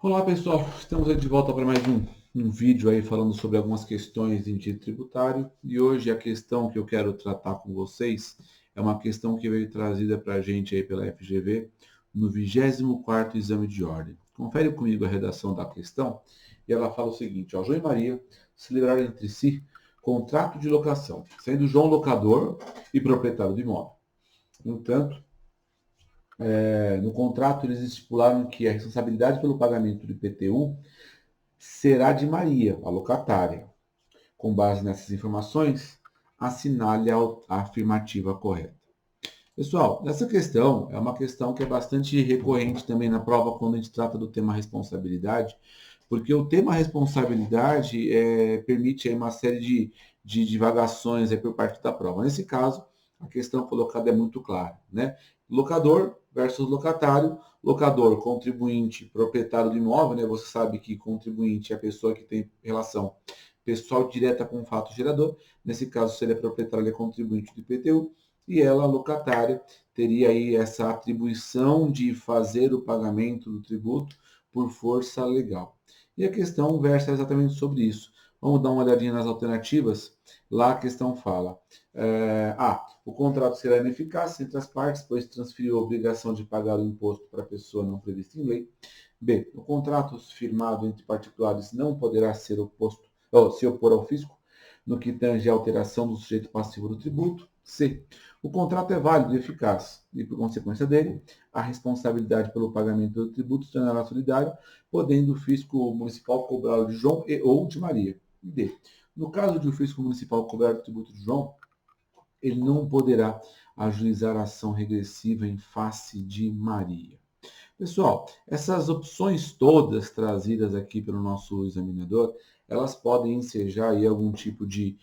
Olá pessoal, estamos aí de volta para mais um vídeo aí falando sobre algumas questões em direito tributário e hoje a questão que eu quero tratar com vocês é uma questão que veio trazida para a gente aí pela FGV no 24º exame de ordem. Confere comigo a redação da questão e ela fala o seguinte, ó, João e Maria se livraram entre si contrato de locação, sendo João locador e proprietário do imóvel. No entanto, no contrato eles estipularam que a responsabilidade pelo pagamento do IPTU será de Maria, a locatária. Com base nessas informações, assinale a afirmativa correta. Pessoal, essa questão é uma questão que é bastante recorrente também na prova quando a gente trata do tema responsabilidade, porque o tema responsabilidade permite aí uma série de divagações aí por parte da prova. Nesse caso, a questão colocada é muito clara, né? Locador versus locatário, locador, contribuinte, proprietário do imóvel, né? Você sabe que contribuinte é a pessoa que tem relação pessoal direta com o fato gerador. Nesse caso, se ele é proprietário, ele é contribuinte do IPTU e ela, locatária, teria aí essa atribuição de fazer o pagamento do tributo por força legal. E a questão versa exatamente sobre isso. Vamos dar uma olhadinha nas alternativas. Lá a questão fala: o contrato será ineficaz entre as partes, pois transferiu a obrigação de pagar o imposto para a pessoa não prevista em lei. B. O contrato firmado entre particulares não poderá ser oposto, ou se opor ao fisco no que tange à alteração do sujeito passivo do tributo. C. O contrato é válido e eficaz, e por consequência dele, a responsabilidade pelo pagamento do tributo se tornará solidária, podendo o fisco municipal cobrar de João e ou de Maria. D. No caso de o fisco municipal cobrar o tributo de João, ele não poderá ajuizar ação regressiva em face de Maria. Pessoal, essas opções todas trazidas aqui pelo nosso examinador, elas podem ensejar aí algum tipo de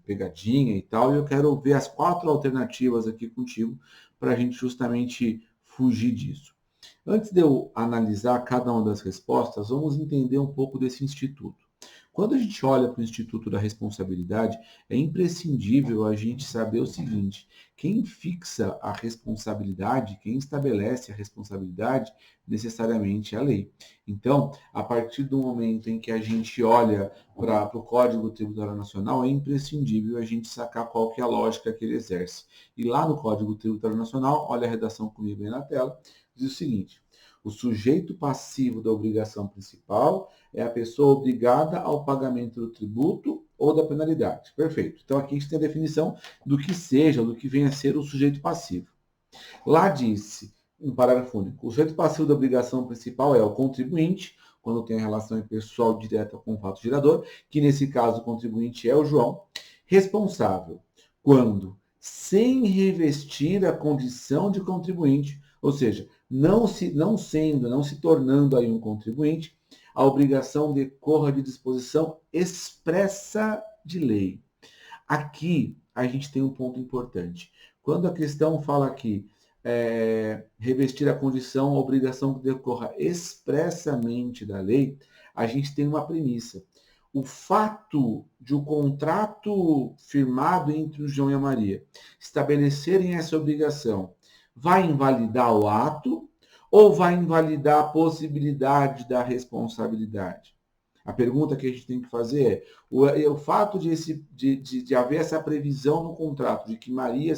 pegadinha e tal, e eu quero ver as 4 alternativas aqui contigo para a gente justamente fugir disso. Antes de eu analisar cada uma das respostas, vamos entender um pouco desse instituto. Quando a gente olha para o Instituto da Responsabilidade, é imprescindível a gente saber o seguinte: quem fixa a responsabilidade, quem estabelece a responsabilidade, necessariamente é a lei. Então, a partir do momento em que a gente olha para o Código Tributário Nacional, é imprescindível a gente sacar qual que é a lógica que ele exerce. E lá no Código Tributário Nacional, olha a redação comigo aí na tela, diz o seguinte: o sujeito passivo da obrigação principal é a pessoa obrigada ao pagamento do tributo ou da penalidade. Perfeito. Então aqui a gente tem a definição do que seja, do que venha a ser o sujeito passivo. Lá disse, no parágrafo único, o sujeito passivo da obrigação principal é o contribuinte, quando tem a relação pessoal direta com o fato gerador, que nesse caso o contribuinte é o João, responsável, quando, sem revestir a condição de contribuinte, ou seja, não se tornando aí um contribuinte, a obrigação decorra de disposição expressa de lei. Aqui a gente tem um ponto importante. Quando a questão fala aqui revestir a condição, a obrigação que decorra expressamente da lei, a gente tem uma premissa. O fato de o contrato firmado entre o João e a Maria estabelecerem essa obrigação vai invalidar o ato ou vai invalidar a possibilidade da responsabilidade? A pergunta que a gente tem que fazer o fato de haver essa previsão no contrato de que Maria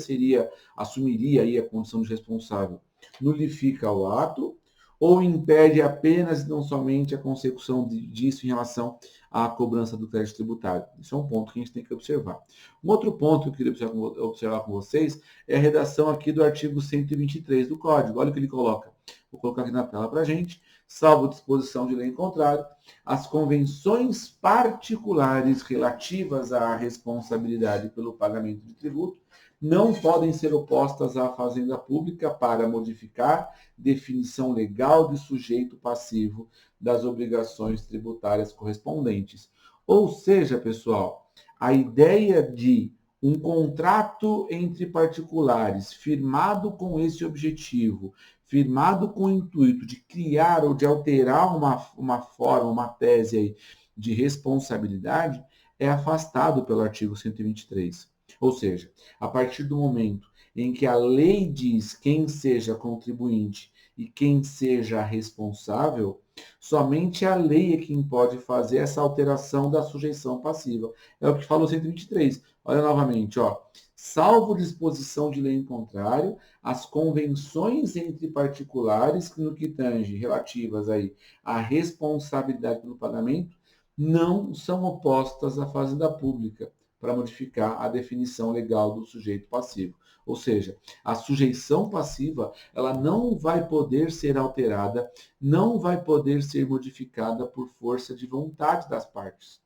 assumiria aí a condição de responsável, nulifica o ato ou impede apenas e não somente a consecução disso em relação à cobrança do crédito tributário? Isso é um ponto que a gente tem que observar. Um outro ponto que eu queria observar com vocês é a redação aqui do artigo 123 do Código. Olha o que ele coloca. Vou colocar aqui na tela para a gente. Salvo disposição de lei em contrário, as convenções particulares relativas à responsabilidade pelo pagamento de tributo não podem ser opostas à fazenda pública para modificar definição legal de sujeito passivo das obrigações tributárias correspondentes. Ou seja, pessoal, a ideia de um contrato entre particulares firmado com esse objetivo, firmado com o intuito de criar ou de alterar uma forma, uma tese aí de responsabilidade, é afastado pelo artigo 123. Ou seja, a partir do momento em que a lei diz quem seja contribuinte e quem seja responsável, Somente a lei é quem pode fazer essa alteração da sujeição passiva. É o que fala o 123. Olha novamente, ó. Salvo disposição de lei em contrário, as convenções entre particulares no que tange relativas aí à responsabilidade pelo pagamento não são opostas à fazenda pública para modificar a definição legal do sujeito passivo. Ou seja, a sujeição passiva, ela não vai poder ser alterada, não vai poder ser modificada por força de vontade das partes.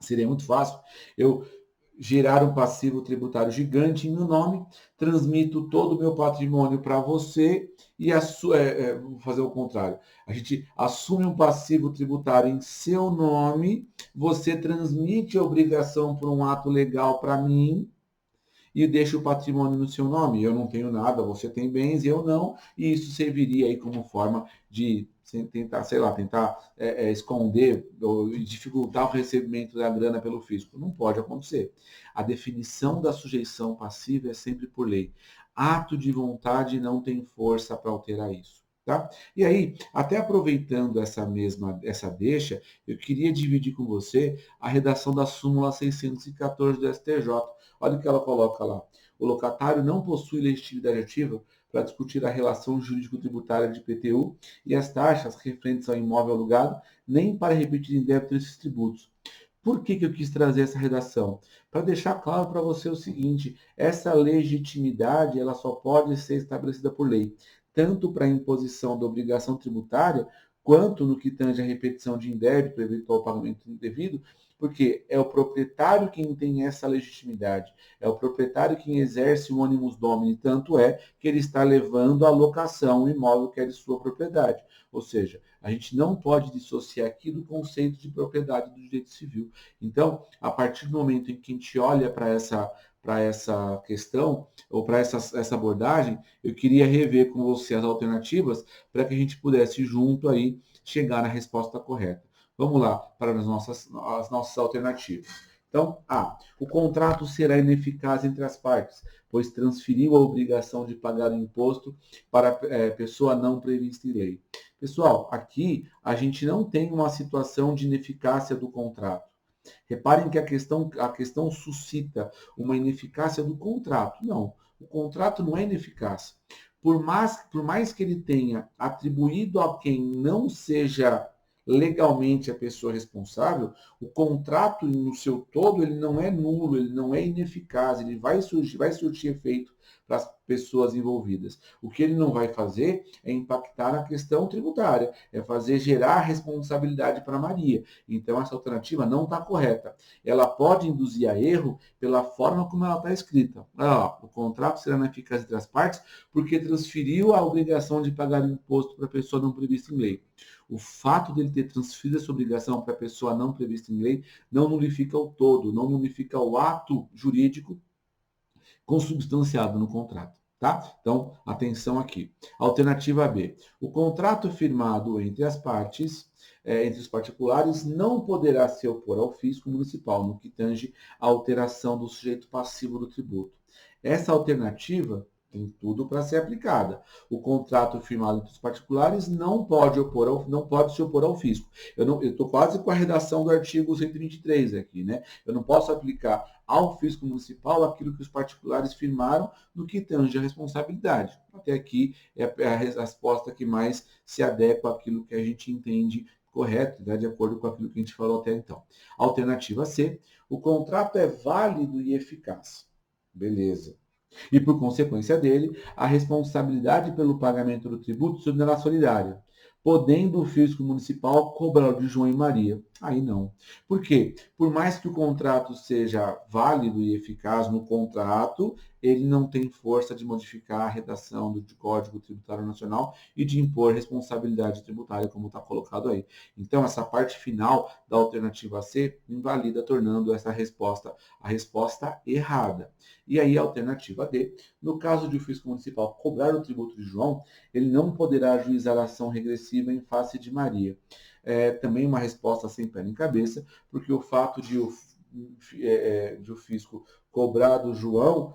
Seria muito fácil eu gerar um passivo tributário gigante em meu nome, transmito todo o meu patrimônio para você e vou fazer o contrário. A gente assume um passivo tributário em seu nome, você transmite a obrigação por um ato legal para mim e deixa o patrimônio no seu nome. Eu não tenho nada, você tem bens, eu não, e isso serviria aí como forma de tentar, sei lá, esconder ou dificultar o recebimento da grana pelo fisco. Não pode acontecer. A definição da sujeição passiva é sempre por lei. Ato de vontade não tem força para alterar isso. Tá? E aí, até aproveitando essa deixa, eu queria dividir com você a redação da súmula 614 do STJ. Olha o que ela coloca lá. O locatário não possui legitimidade ativa para discutir a relação jurídico-tributária de IPTU e as taxas referentes ao imóvel alugado, nem para repetir em débito esses tributos. Por que eu quis trazer essa redação? Para deixar claro para você o seguinte, essa legitimidade ela só pode ser estabelecida por lei, tanto para a imposição da obrigação tributária, quanto no que tange a repetição de indébito, eventual pagamento indevido, porque é o proprietário quem tem essa legitimidade, é o proprietário quem exerce o animus domini, tanto é que ele está levando à locação o imóvel que é de sua propriedade. Ou seja, a gente não pode dissociar aqui do conceito de propriedade do direito civil. Então, a partir do momento em que a gente olha para essa questão, ou para essa abordagem, eu queria rever com você as alternativas para que a gente pudesse junto aí chegar na resposta correta. Vamos lá para as nossas alternativas. Então, A. O contrato será ineficaz entre as partes, pois transferiu a obrigação de pagar o imposto para pessoa não prevista em lei. Pessoal, aqui a gente não tem uma situação de ineficácia do contrato. Reparem que a questão suscita uma ineficácia do contrato. Não, o contrato não é ineficaz. Por mais que ele tenha atribuído a quem não seja legalmente a pessoa responsável, o contrato no seu todo ele não é nulo, ele não é ineficaz, ele vai surtir efeito para as pessoas envolvidas. O que ele não vai fazer é impactar na questão tributária, é fazer gerar responsabilidade para Maria. Então essa alternativa não está correta. Ela pode induzir a erro pela forma como ela está escrita. O contrato será ineficaz entre as partes porque transferiu a obrigação de pagar o imposto para a pessoa não prevista em lei. O fato dele ter transferido essa obrigação para a pessoa não prevista em lei não nulifica o todo, não nulifica o ato jurídico consubstanciado no contrato. Tá? Então, atenção aqui. Alternativa B. O contrato firmado entre as partes, entre os particulares, não poderá se opor ao fisco municipal no que tange a alteração do sujeito passivo do tributo. Essa alternativa tem tudo para ser aplicada. O contrato firmado entre os particulares não pode se opor ao fisco. Eu estou quase com a redação do artigo 123 aqui, né? Eu não posso aplicar ao fisco municipal aquilo que os particulares firmaram no que tange a responsabilidade. Até aqui é a resposta que mais se adequa àquilo que a gente entende correto, né, de acordo com aquilo que a gente falou até então. Alternativa C, o contrato é válido e eficaz. Beleza. E, por consequência dele, a responsabilidade pelo pagamento do tributo se tornará solidária, podendo o fisco municipal cobrar de João e Maria. Aí não. Por quê? Por mais que o contrato seja válido e eficaz no contrato, ele não tem força de modificar a redação do Código Tributário Nacional e de impor responsabilidade tributária, como está colocado aí. Então, essa parte final da alternativa C invalida, tornando essa resposta a resposta errada. E aí, a alternativa D, no caso de o fisco municipal cobrar o tributo de João, ele não poderá ajuizar a ação regressiva em face de Maria. Também uma resposta sem pé nem cabeça, porque o fato de o fisco cobrar do João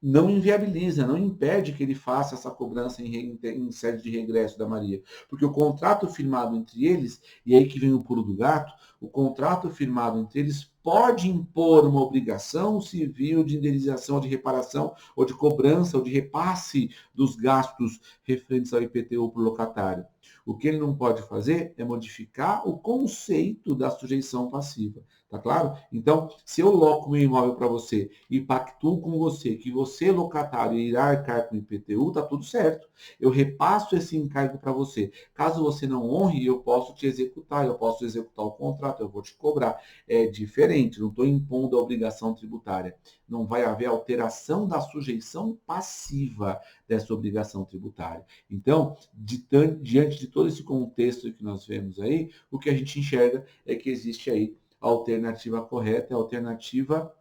não inviabiliza, não impede que ele faça essa cobrança em sede de regresso da Maria. Porque o contrato firmado entre eles, e aí que vem o pulo do gato, o contrato firmado entre eles pode impor uma obrigação civil de indenização, de reparação, ou de cobrança, ou de repasse dos gastos referentes ao IPTU para o locatário. O que ele não pode fazer é modificar o conceito da sujeição passiva. Tá claro? Então, se eu loco meu imóvel para você e pactuo com você que você, locatário, irá arcar com o IPTU, tá tudo certo. Eu repasso esse encargo para você. Caso você não honre, eu posso te executar, eu posso executar o contrato, eu vou te cobrar. É diferente, não estou impondo a obrigação tributária. Não vai haver alteração da sujeição passiva dessa obrigação tributária. Então, diante de todo esse contexto que nós vemos aí, o que a gente enxerga é que existe aí a alternativa correta, a alternativa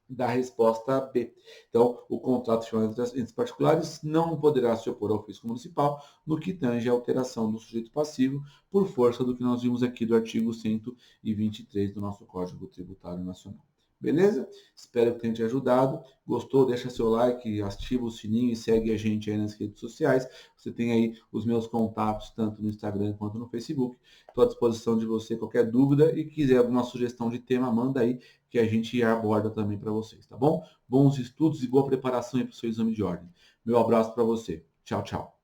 da resposta B. Então, o contrato firmado entre particulares não poderá se opor ao fisco municipal no que tange a alteração do sujeito passivo, por força do que nós vimos aqui do artigo 123 do nosso Código Tributário Nacional. Beleza? Espero que tenha te ajudado. Gostou? Deixa seu like, ativa o sininho e segue a gente aí nas redes sociais. Você tem aí os meus contatos, tanto no Instagram quanto no Facebook. Estou à disposição de você. Qualquer dúvida e quiser alguma sugestão de tema, manda aí que a gente aborda também para vocês, tá bom? Bons estudos e boa preparação aí para o seu exame de ordem. Meu abraço para você. Tchau, tchau.